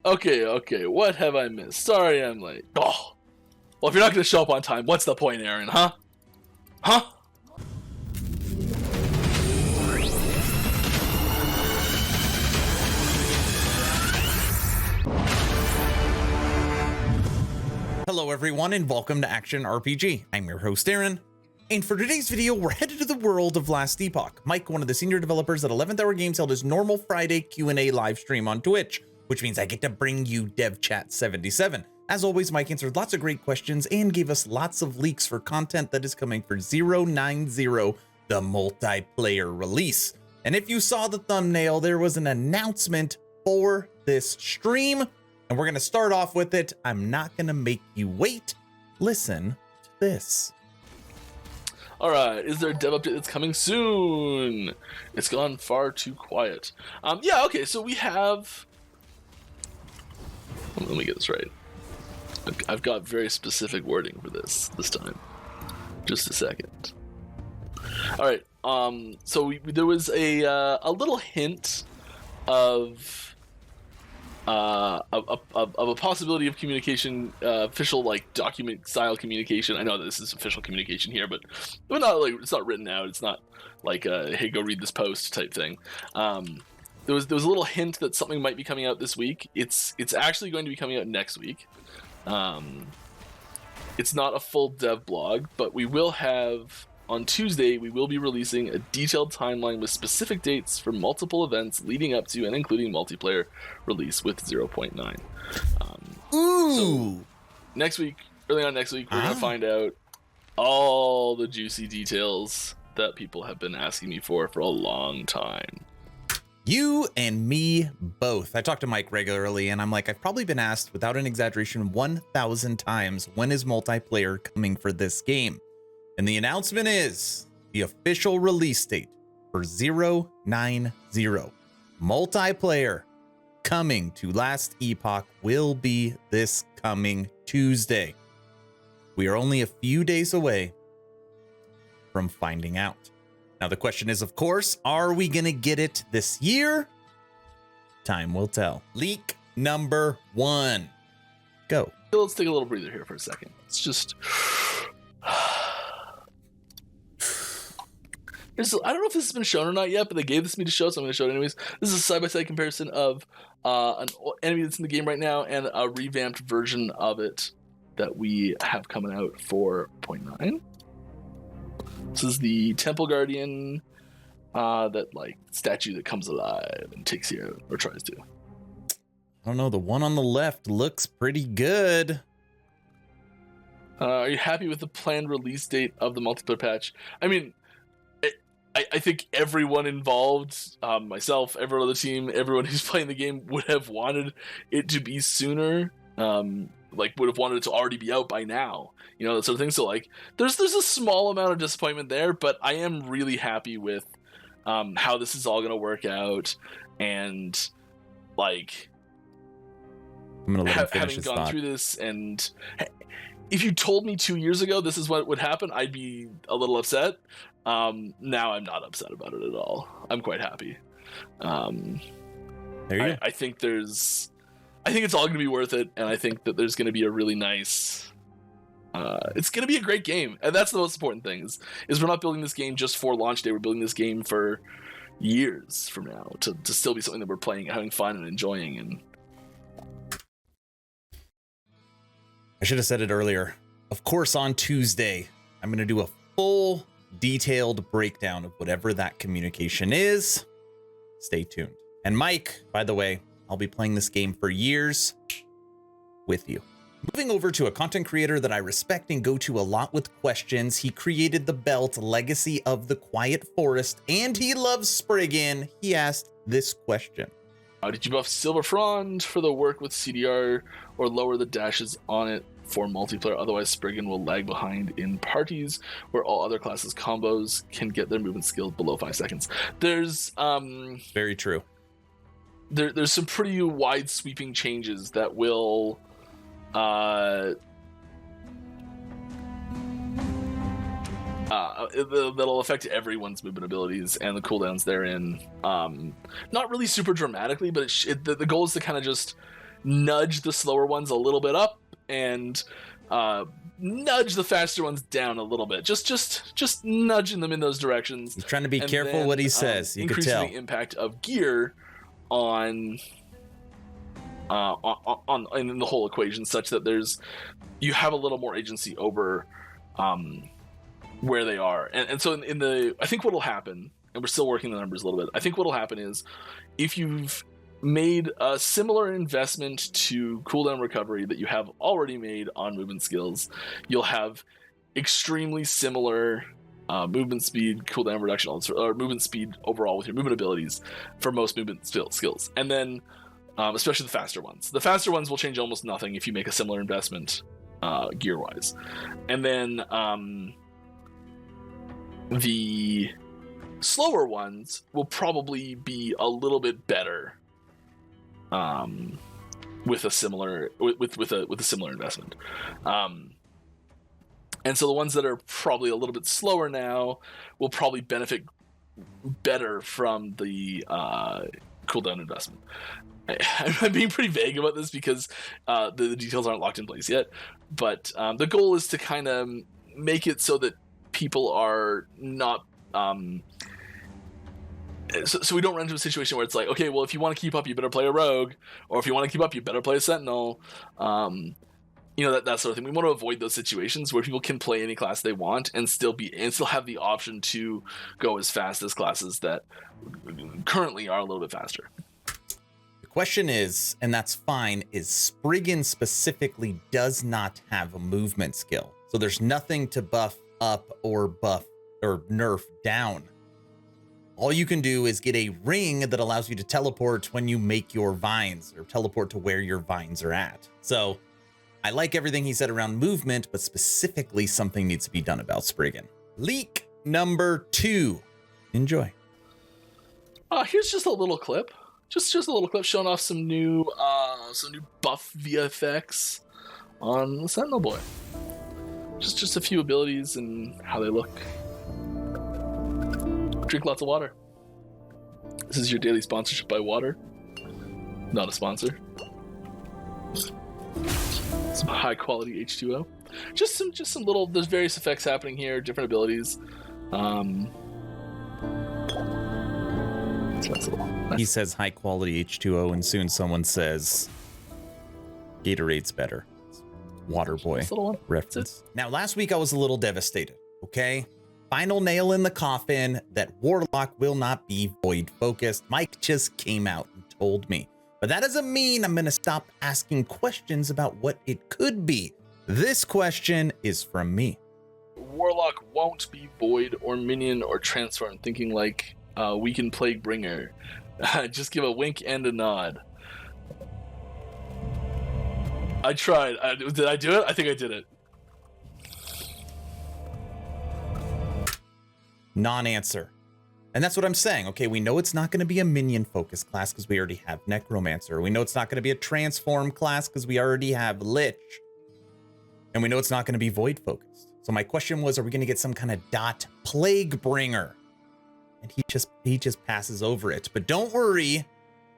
Okay. What have I missed? Sorry I'm late. Oh. Well, if you're not going to show up on time, what's the point, Aaron, huh? Huh? Hello everyone and welcome to Action RPG. I'm your host Aaron, and for today's video we're headed to the world of Last Epoch. Mike, one of the senior developers at 11th Hour Games, held his normal Friday Q&A live stream on Twitch, which means I get to bring you Dev Chat 77. As always, Mike answered lots of great questions and gave us lots of leaks for content that is coming for 090, the multiplayer release. And if you saw the thumbnail, there was an announcement for this stream, and we're going to start off with it. I'm not going to make you wait. Listen to this. All right, is there a dev update that's coming soon? It's gone far too quiet. Yeah, okay, so we have... Let me get this right. I've got very specific wording for this time. Just a second. All right, so there was a little hint of a possibility of communication, official like document style communication. I know that this is official communication here, but not like it's not written out. It's not like hey, go read this post type thing. There was a little hint that something might be coming out this week. It's actually going to be coming out next week. It's not a full dev blog, but we will have on Tuesday, we will be releasing a detailed timeline with specific dates for multiple events leading up to and including multiplayer release with 0.9. So next week, early on next week, we're going to find out all the juicy details that people have been asking me for a long time. You and me both. I talk to Mike regularly, and I'm like, I've probably been asked, without an exaggeration, 1,000 times, when is multiplayer coming for this game? And the announcement is the official release date for 090. Multiplayer coming to Last Epoch will be this coming Tuesday. We are only a few days away from finding out. Now, the question is, of course, are we going to get it this year? Time will tell. Leak number 1. Go. Let's take a little breather here for a second. It's just... I don't know if this has been shown or not yet, but they gave this to me to show, so I'm going to show it anyways. This is a side-by-side comparison of an enemy that's in the game right now and a revamped version of it that we have coming out for 0.9. This is the Temple Guardian, that like statue that comes alive and takes you out, or tries to. I don't know, the one on the left looks pretty good. Are you happy with the planned release date of the multiplayer patch? I mean, I think everyone involved, myself, everyone on the team, everyone who's playing the game would have wanted it to be sooner. Like would have wanted it to already be out by now, you know, that sort of thing. So like there's a small amount of disappointment there, but I am really happy with how this is all going to work out. And like I'm gonna let him finish having his gone thought. through this, and if you told me 2 years ago this is what would happen, I'd be a little upset. Now I'm not upset about it at all. I'm quite happy. There you go. I think it's all going to be worth it, and I think that there's going to be a really nice... it's going to be a great game, and that's the most important thing, is we're not building this game just for launch day. We're building this game for years from now, to still be something that we're playing, having fun, and enjoying. And I should have said it earlier. Of course, on Tuesday, I'm going to do a full, detailed breakdown of whatever that communication is. Stay tuned. And Mike, by the way, I'll be playing this game for years with you. Moving over to a content creator that I respect and go to a lot with questions. He created the belt Legacy of the Quiet Forest, and he loves Spriggan. He asked this question. Did you buff Silver Frond for the work with CDR, or lower the dashes on it for multiplayer? Otherwise, Spriggan will lag behind in parties where all other classes combos can get their movement skill below 5 seconds. There's very true. There's some pretty wide sweeping changes that will that'll affect everyone's movement abilities and the cooldowns therein. Not really super dramatically, but the goal is to kind of just nudge the slower ones a little bit up and nudge the faster ones down a little bit. Just nudging them in those directions. He's trying to be careful what he says. You could tell. Increasing the impact of gear on in the whole equation, such that you have a little more agency over where they are. And so I think what'll happen, and we're still working the numbers a little bit, I think what'll happen is if you've made a similar investment to cooldown recovery that you have already made on movement skills, you'll have extremely similar movement speed, cooldown reduction, or movement speed overall with your movement abilities for most movement skills. And then especially the faster ones. The faster ones will change almost nothing if you make a similar investment gear-wise. And then the slower ones will probably be a little bit better with a similar investment. And so the ones that are probably a little bit slower now will probably benefit better from the cooldown investment. I'm being pretty vague about this because the details aren't locked in place yet, but the goal is to kind of make it so that people are not so we don't run into a situation where it's like, okay, well, if you want to keep up, you better play a rogue, or if you want to keep up, you better play a sentinel. That sort of thing. We want to avoid those situations where people can play any class they want and still have the option to go as fast as classes that currently are a little bit faster. The question is, and that's fine, is Spriggan specifically does not have a movement skill. So there's nothing to buff up or buff or nerf down. All you can do is get a ring that allows you to teleport when you make your vines, or teleport to where your vines are at. So I like everything he said around movement, but specifically something needs to be done about Spriggan. Leak number 2. Enjoy. Here's just a little clip. Just a little clip showing off some new buff VFX on the Sentinel boy. Just a few abilities and how they look. Drink lots of water. This is your daily sponsorship by water. Not a sponsor. Some high quality H2O. Just some little. There's various effects happening here. Different abilities. He says high quality H2O, and soon someone says Gatorade's better. Water boy reference. Now, last week I was a little devastated. Okay. Final nail in the coffin that Warlock will not be void focused. Mike just came out and told me. But that doesn't mean I'm going to stop asking questions about what it could be. This question is from me. Warlock won't be void or minion or transform, thinking like Weakened Plague Bringer. Just give a wink and a nod. I tried. Did I do it? I think I did it. Non-answer. And that's what I'm saying. Okay, we know it's not going to be a minion focused class because we already have Necromancer. We know it's not going to be a transform class because we already have Lich. And we know it's not going to be void focused. So my question was, are we going to get some kind of dot plague bringer? And he just passes over it. But don't worry,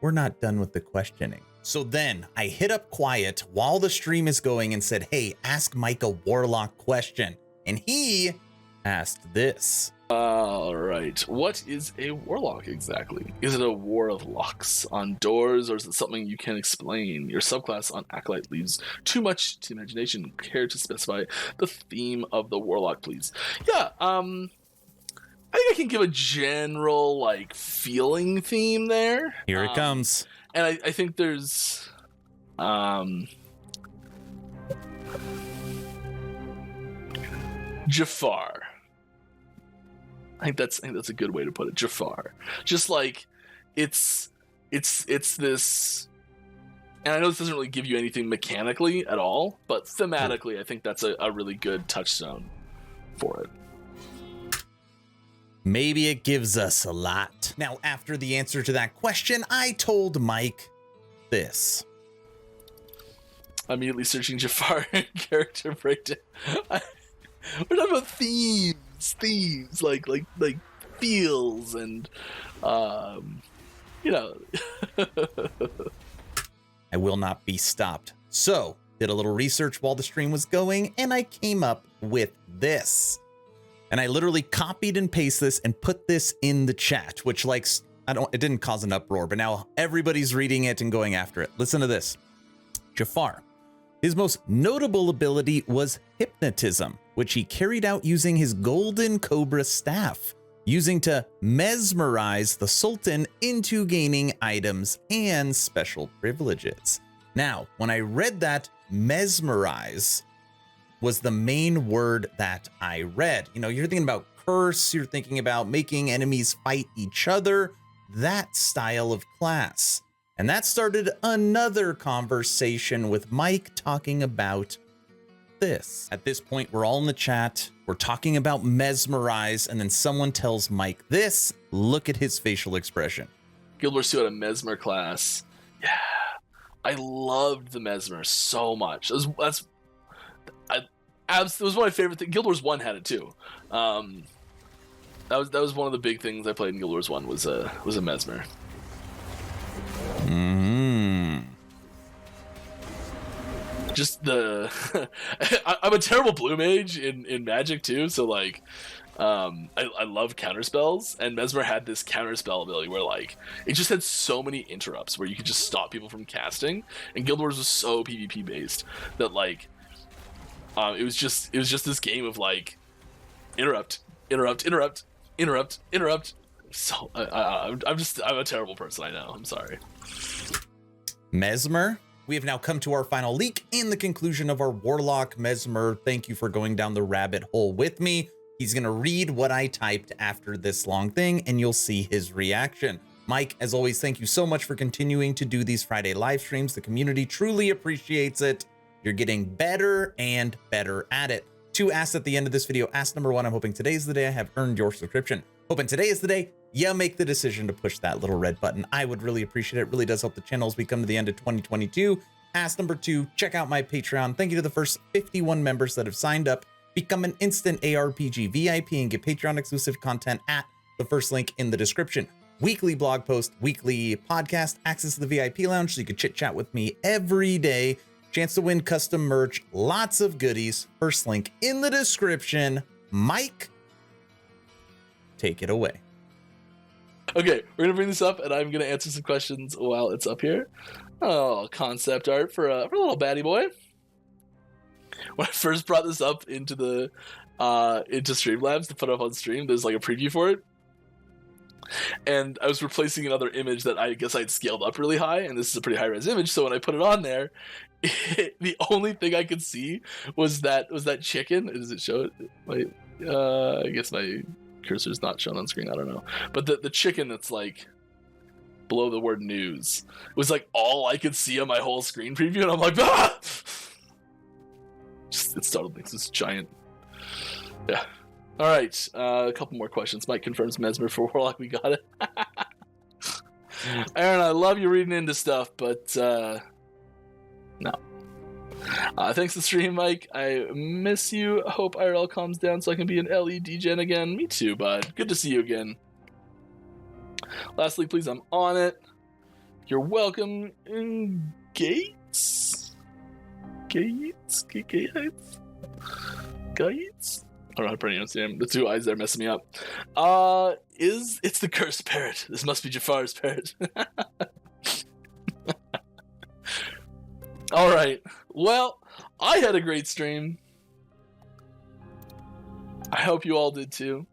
we're not done with the questioning. So then I hit up Quiet while the stream is going and said, hey, ask Mike a Warlock question. And he asked this. All right. What is a Warlock exactly? Is it a war of locks on doors, or is it something you can explain? Your subclass on Acolyte leaves too much to imagination. Care to specify the theme of the Warlock, please? Yeah, I think I can give a general, feeling theme there. Here it comes. And I think there's... Jafar. I think that's a good way to put it. Jafar. Just it's this, and I know this doesn't really give you anything mechanically at all, but thematically, I think that's a really good touchstone for it. Maybe it gives us a lot. Now, after the answer to that question, I told Mike this. Immediately searching Jafar character breakdown. We're talking about themes like feels and I I will not be stopped. So, did a little research while the stream was going, and I came up with this. And I literally copied and pasted this and put this in the chat, which it didn't cause an uproar, but now everybody's reading it and going after it. Listen to this. Jafar. His most notable ability was hypnotism, which he carried out using his golden cobra staff, using to mesmerize the Sultan into gaining items and special privileges. Now, when I read that, mesmerize was the main word that I read. You know, you're thinking about curse, you're thinking about making enemies fight each other, that style of class. And that started another conversation with Mike talking about this. At this point, we're all in the chat. We're talking about mesmerize, and then someone tells Mike this. Look at his facial expression. Guild Wars 2 had a mesmer class. Yeah, I loved the mesmer so much. It was one of my favorite things. Guild Wars 1 had it too. That was one of the big things I played in Guild Wars 1 was a mesmer. Just the I'm a terrible blue mage in Magic too, so like I love counterspells, and Mesmer had this counterspell ability where like it just had so many interrupts where you could just stop people from casting, and Guild Wars was so PvP based that like it was just this game of like interrupt. So I'm a terrible person, I know. I'm sorry. Mesmer. We have now come to our final leak and the conclusion of our Warlock. Mesmer, thank you for going down the rabbit hole with me. He's going to read what I typed after this long thing, and you'll see his reaction. Mike, as always, thank you so much for continuing to do these Friday live streams. The community truly appreciates it. You're getting better and better at it. 2 asks at the end of this video. Ask number 1, I'm hoping today's the day I have earned your subscription. Hoping today is the day you make the decision to push that little red button. I would really appreciate it. It really does help the channel as we come to the end of 2022. Ask number 2, check out my Patreon. Thank you to the first 51 members that have signed up. Become an instant ARPG VIP and get Patreon exclusive content at the first link in the description. Weekly blog post, weekly podcast, access to the VIP lounge so you can chit chat with me every day. Chance to win custom merch, lots of goodies. First link in the description. Mike, take it away. Okay, we're gonna bring this up, and I'm gonna answer some questions while it's up here. Oh, concept art for a little baddie boy. When I first brought this up into the into Streamlabs to put up on stream, there's like a preview for it, and I was replacing another image that I guess I'd scaled up really high, and this is a pretty high res image. So when I put it on there, the only thing I could see was that chicken. Does it show it? Wait, I guess my cursor's not shown on screen. I don't know, but the chicken that's like below the word news was like all I could see on my whole screen preview, and I'm like, ah! It startled me. It's giant. Yeah. All right. A couple more questions. Mike confirms Mesmer for Warlock. We got it. Aaron, I love you reading into stuff, but no. Thanks for the stream, Mike. I miss you. Hope IRL calms down so I can be an LED gen again. Me too, bud. Good to see you again. Lastly, please, I'm on it. You're welcome. Gates? Gates? I don't know how to pronounce him. The 2 eyes there messing me up. It's the cursed parrot. This must be Jafar's parrot. All right. Well, I had a great stream. I hope you all did too.